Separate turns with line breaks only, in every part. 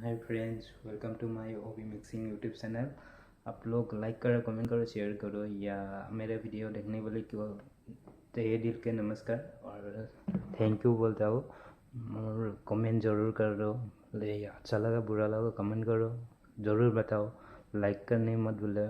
Hi friends, welcome to my hobby mixing YouTube channel. आप लोग like करो, comment करो, शेयर करो या मेरे वीडियो देखने के लिए क्यों तहे दिल के नमस्कार और थैंक यू बोलता हूँ। और कमेंट ज़रूर करो, ले अच्छा लगा बुरा लगा कमेंट करो, ज़रूर बताओ, लाइक करने मत भूलो।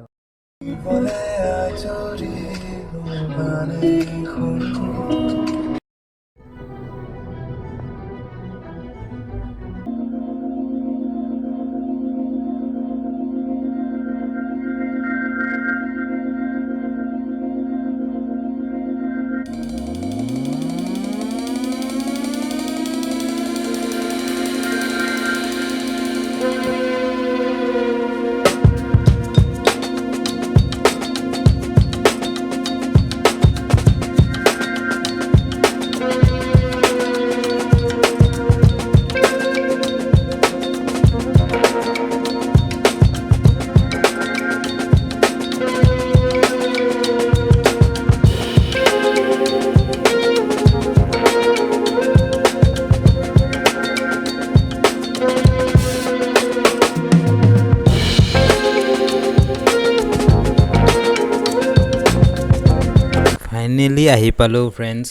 ফাইনেলি আহি পালোঁ ফ্ৰেণ্ডছ।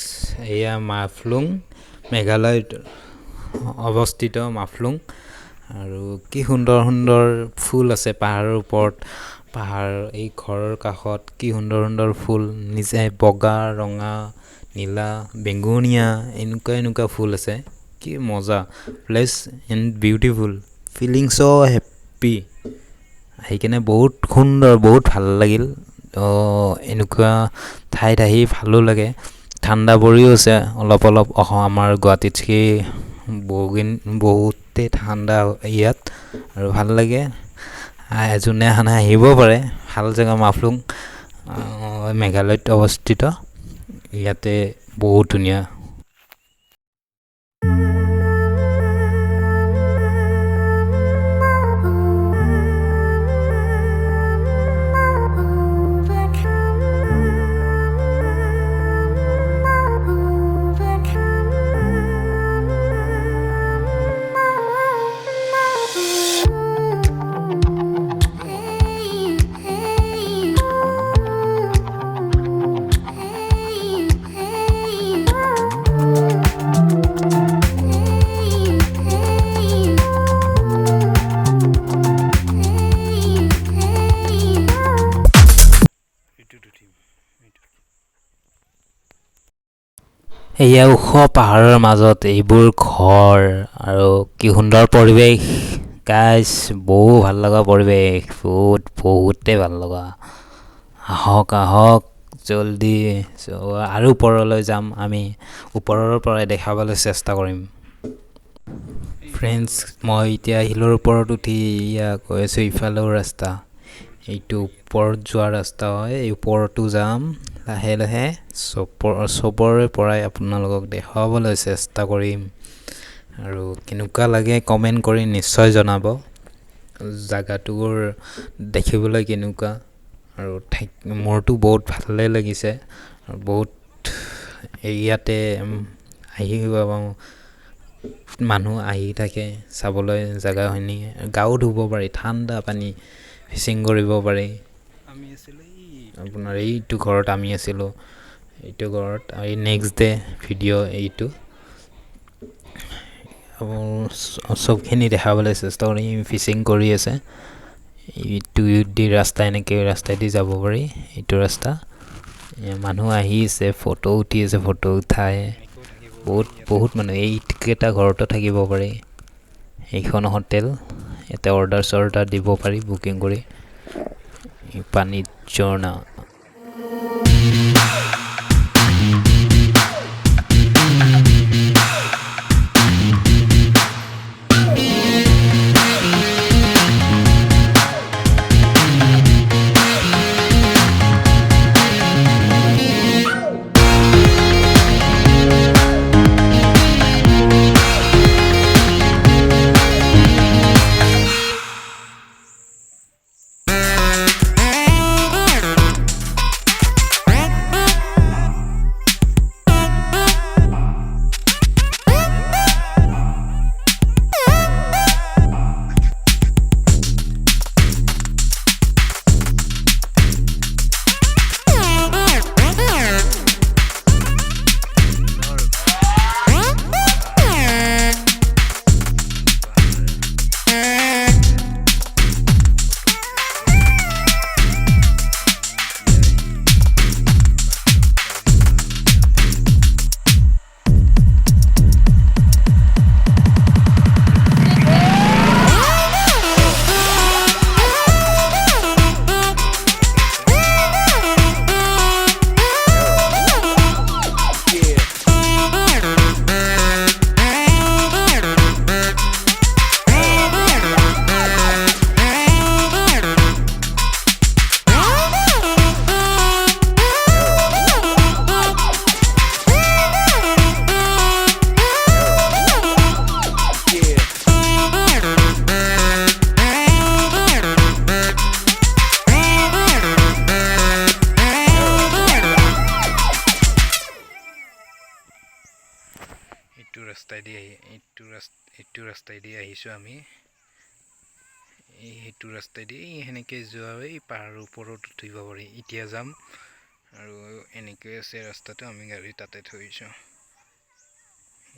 এয়া মাফলুং, মেঘালয়ত অৱস্থিত মাফলুং। আৰু কি সুন্দৰ সুন্দৰ ফুল আছে পাহাৰৰ ওপৰত, পাহাৰ এই ঘৰৰ কাষত কি সুন্দৰ সুন্দৰ ফুল, নিজে বগা, ৰঙা, নীলা, বেঙুনীয়া এনেকুৱা ফুল আছে। কি মজা, place and beautiful, feeling so' happy. আহি কিনে বহুত সুন্দৰ, বহুত ভাল লাগিল। এনেকুৱা ঠাইত আহি ভালো লাগে, ঠাণ্ডা পৰিও আছে অলপ অলপ। আমাৰ গুৱাহাটীতকৈ বহুতেই ঠাণ্ডা ইয়াত আৰু ভাল লাগে। যোনে আহা নাই আহিব পাৰে, ভাল জেগা মাফলুং, মেঘালয়ত অৱস্থিত। ইয়াতে বহুত ধুনীয়া। এয়া ওখ পাহাৰৰ মাজত এইবোৰ ঘৰ আৰু কি সুন্দৰ পৰিৱেশ গাইজ, বহু ভাল লগা পৰিৱেশ, বহুতেই ভাল লগা। আহক জল্দি। আৰু ওপৰলৈ যাম, আমি ওপৰৰ পৰাই দেখাবলৈ চেষ্টা কৰিম। ফ্ৰেণ্ডছ, মই এতিয়া শিলৰ ওপৰত উঠি গৈ আছোঁ ইফালেও ৰাস্তা, এইটো ওপৰত যোৱা ৰাস্তা হয়। এই ওপৰতো যাম লাহে লাহে, চবৰে পৰাই আপোনালোকক দেখুৱাবলৈ চেষ্টা কৰিম। আৰু কেনেকুৱা লাগে কমেণ্ট কৰি নিশ্চয় জনাব, জেগাটোৰ দেখিবলৈ কেনেকুৱা। আৰু মোৰতো বহুত ভালেই লাগিছে, আৰু বহুত ইয়াতে আহি মানুহ আহি থাকে চাবলৈ জেগাখিনি। গাও ধুব পাৰি, ঠাণ্ডা পানী, ফিচিং কৰিব পাৰি। আপোনাৰ এইটো ঘৰত আমি আছিলোঁ, এইটো ঘৰত এই নেক্সট ডে ভিডিঅ' এইটো চবখিনি দেখাবলৈ চেষ্টা কৰিম। ফিচিং কৰি আছে, এইটো দি ৰাস্তা, এনেকৈ ৰাস্তাইদি যাব পাৰি। এইটো ৰাস্তা, মানুহ আহিছে, ফটো উঠি আছে, ফটো উঠাই বহুত মানুহ এইকেইটা ঘৰতো থাকিব পাৰি। এইখন হোটেল, ইয়াতে অৰ্ডাৰ দিব পাৰি বুকিং কৰি। পানীত ঝৰ্ণা। ৰাস্তাইদি এইটো ৰাস্তাইদি আহিছোঁ আমি এইটো ৰাস্তাইদি সেনেকৈ যোৱা এই পাহাৰৰ ওপৰত উঠিব পাৰি এতিয়া যাম আৰু এনেকৈ আছে ৰাস্তাটো আমি গাড়ী তাতে থৈছোঁ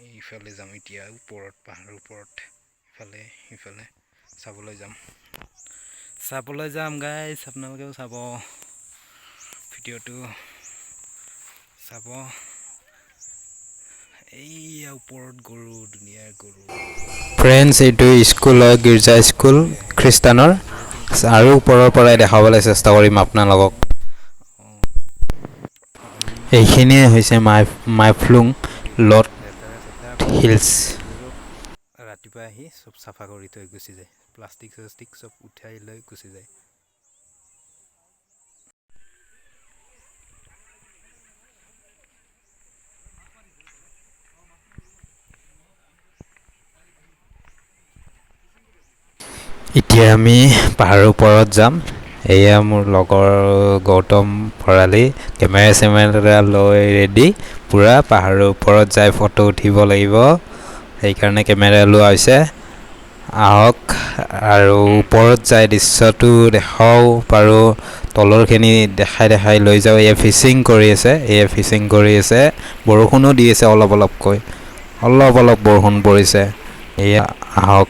এইফালে যাম এতিয়া ওপৰত পাহাৰৰ ওপৰত ইফালে চাবলৈ যাম গাইছ আপোনালোকেও চাব ভিডিঅ'টো চাব এইয়া ওপৰত গৰু ধুনীয়া গৰু ফ্ৰেণ্ডছ এইটো স্কুল হয় গীৰ্জা স্কুল খ্ৰীষ্টানৰ আৰু ওপৰৰ পৰাই দেখাবলৈ চেষ্টা কৰিম আপোনালোকক এইখিনিয়ে হৈছে মাইফ্লুং লট হিলছ ৰাতিপুৱা আহি চব চাফা কৰি থৈ গুচি যায় প্লাষ্টিক চাষ্টিক চব উঠাই লৈ গুচি যায় এতিয়া আমি পাহাৰৰ ওপৰত যাম এয়া মোৰ লগৰ গৌতম ভৰালী কেমেৰা লৈ ৰেডি পুৰা পাহাৰৰ ওপৰত যাই ফটো উঠিব লাগিব সেইকাৰণে কেমেৰা লোৱা হৈছে আহক আৰু ওপৰত যাই দৃশ্যটো দেখাও পাৰোঁ তলৰখিনি দেখাই লৈ যাওঁ এয়া ফিচিং কৰি আছে বৰষুণো দি আছে অলপ বৰষুণ পৰিছে এয়া আহক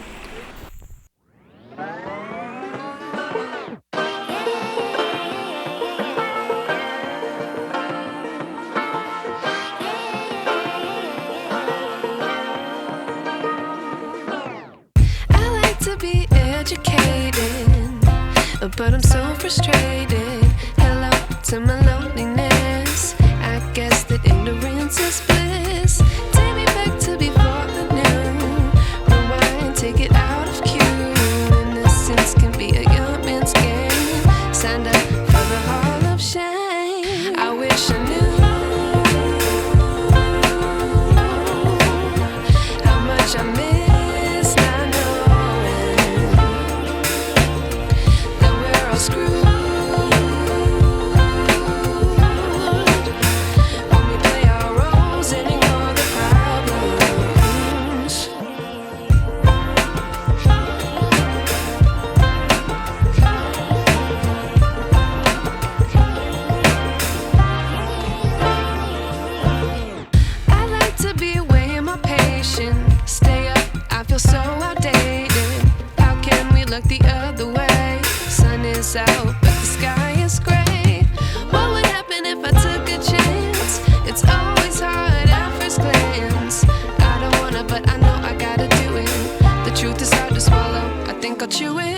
But I'm so frustrated. Hello to my loneliness. I guess that ignorance is bliss. Take me back to before I knew. Rewind, take it out of cue. Innocence can be a young man's game. Signed up for the hall of shame. I wish I knew how much I miss. The other way, sun is out, but the sky is gray. What would happen if I took a chance? It's always hard at first glance. I don't wanna, but I know I gotta do it. The truth is hard to swallow. I think I'll chew it.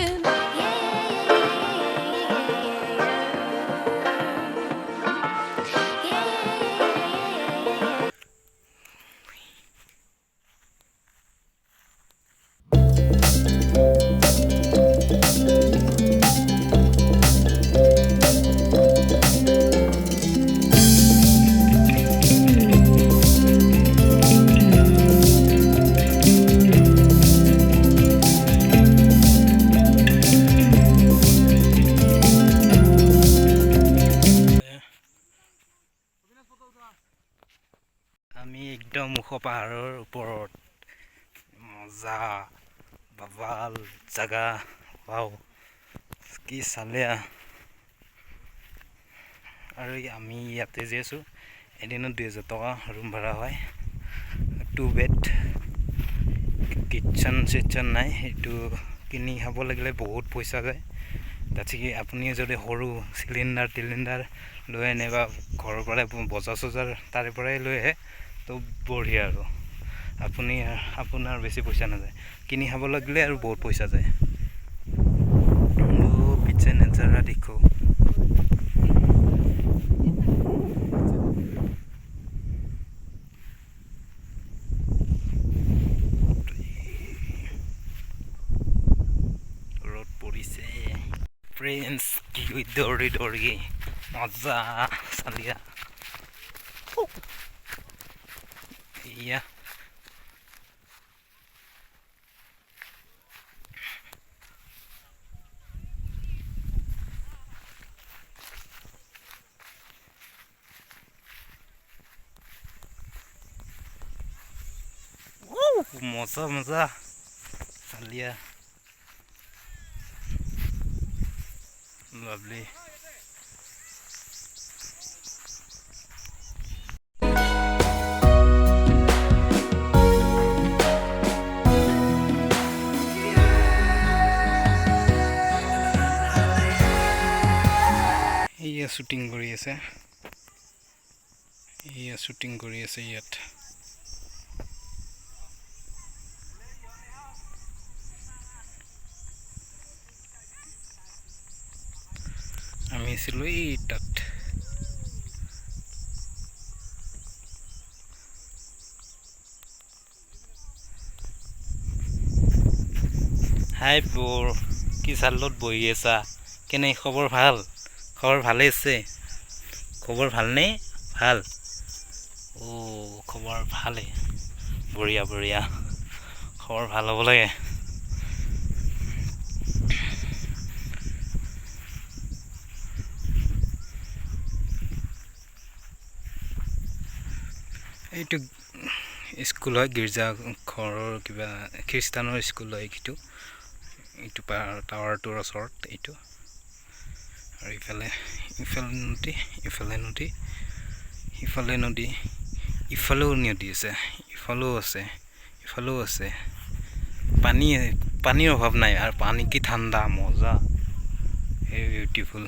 আমি একদম ওখ পাহাৰৰ ওপৰত মজা বাবাল জাগা wow কি চালিয়া আৰু আমি ইয়াতে যে আছোঁ এদিনত 2000 টকা ৰুম ভাড়া হয় 2 বেড কিটচেন নাই এইটো কিনি খাব লাগিলে বহুত পইচা যায় তাতছে কি আপুনি যদি সৰু চিলিণ্ডাৰ লৈ আনে বা ঘৰৰ পৰাই বজাৰ তাৰে পৰাই লৈ আহে তো বঢ়িয়া আৰু আপোনাৰ বেছি পইচা নাযায় কিনি খাব লাগিলে আৰু বহুত পইচা যায় কিটচেন নেচাৰা দেখো ৰ'দ পৰিছে ফ্ৰেণ্ডছ কি দৌৰি মজা চালিয়া এয়া মজা মজা চালিয়া লাভলি এয়া শ্বুটিং কৰি আছে ইয়াত আমি আছিলোঁ এই তাত হাই বৰ কি চালত বহি আছা কেনে খবৰ ভালে আছে খবৰ ভালনে ভাল খবৰ ভালে বঢ়িয়া খবৰ ভাল হ'ব লাগে এইটো স্কুল হয় গীৰ্জা ঘৰৰ কিবা খ্ৰীষ্টানৰ স্কুল হয় এইটো টাৱাৰটোৰ ওচৰত এইটো আৰু ইফালে নদী ইফালেও নদী আছে ইফালেও আছে পানীৰ অভাৱ নাই আৰু পানী কি ঠাণ্ডা মজা বিউটিফুল